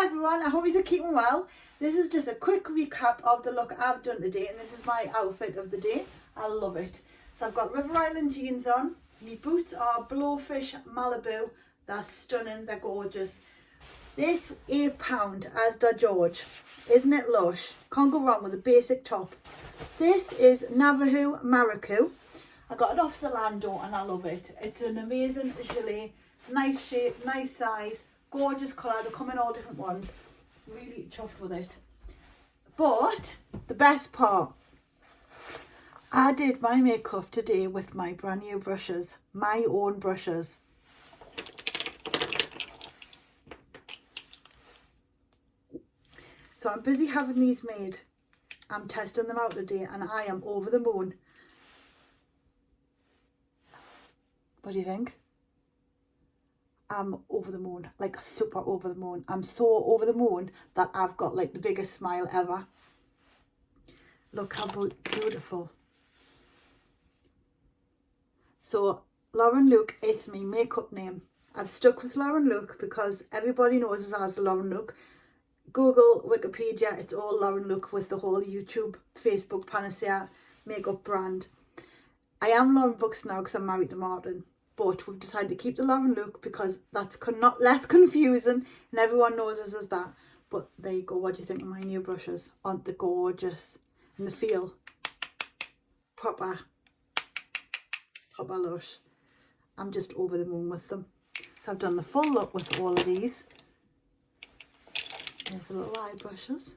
Hi everyone, I hope you're keeping well. This is just a quick recap of the look I've done today, and this is my outfit of the day. I love it. So I've got River Island jeans on. My boots are Blowfish Malibu. They're stunning, they're gorgeous. This £8 Asda George. Isn't it lush? Can't go wrong with a basic top. This is Navajo Maracou. I got it off Zalando and I love it. It's an amazing gilet, nice shape, nice size, gorgeous colour. They come in all different ones. Really chuffed with it. But the best part, I did my makeup today with my brand new brushes, my own brushes. So I'm busy having these made. I'm testing them out today and I am over the moon. What do you think? I'm over the moon, like super over the moon. I'm so over the moon that I've got like the biggest smile ever. Look how beautiful. So Lauren Luke is my makeup name. I've stuck with Lauren Luke because everybody knows us as Lauren Luke. Google, Wikipedia, it's all Lauren Luke with the whole YouTube, Facebook, panacea makeup brand. I am Lauren Brooks now because I'm married to Martin. But we've decided to keep the Lauren Luke because that's not less confusing and everyone knows us as that. But there you go. What do you think of my new brushes? Aren't they gorgeous? And the feel proper lush. I'm just over the moon with them. So I've done the full look with all of these. There's the little eye brushes.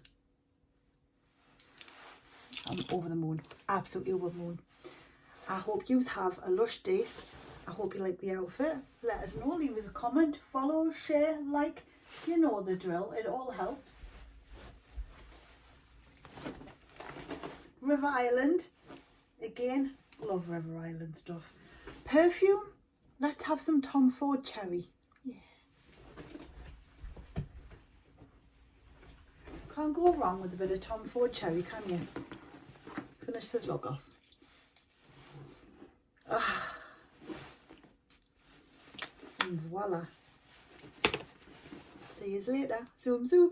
I'm over the moon. Absolutely over the moon. I hope you have a lush day. I hope you like the outfit. Let us know. Leave us a comment. Follow, share, like. You know the drill. It all helps. River Island. Again, love River Island stuff. Perfume. Let's have some Tom Ford Cherry. Yeah. Can't go wrong with a bit of Tom Ford Cherry, can you? Finish this look off. And voila. See you later. Zoom, zoom.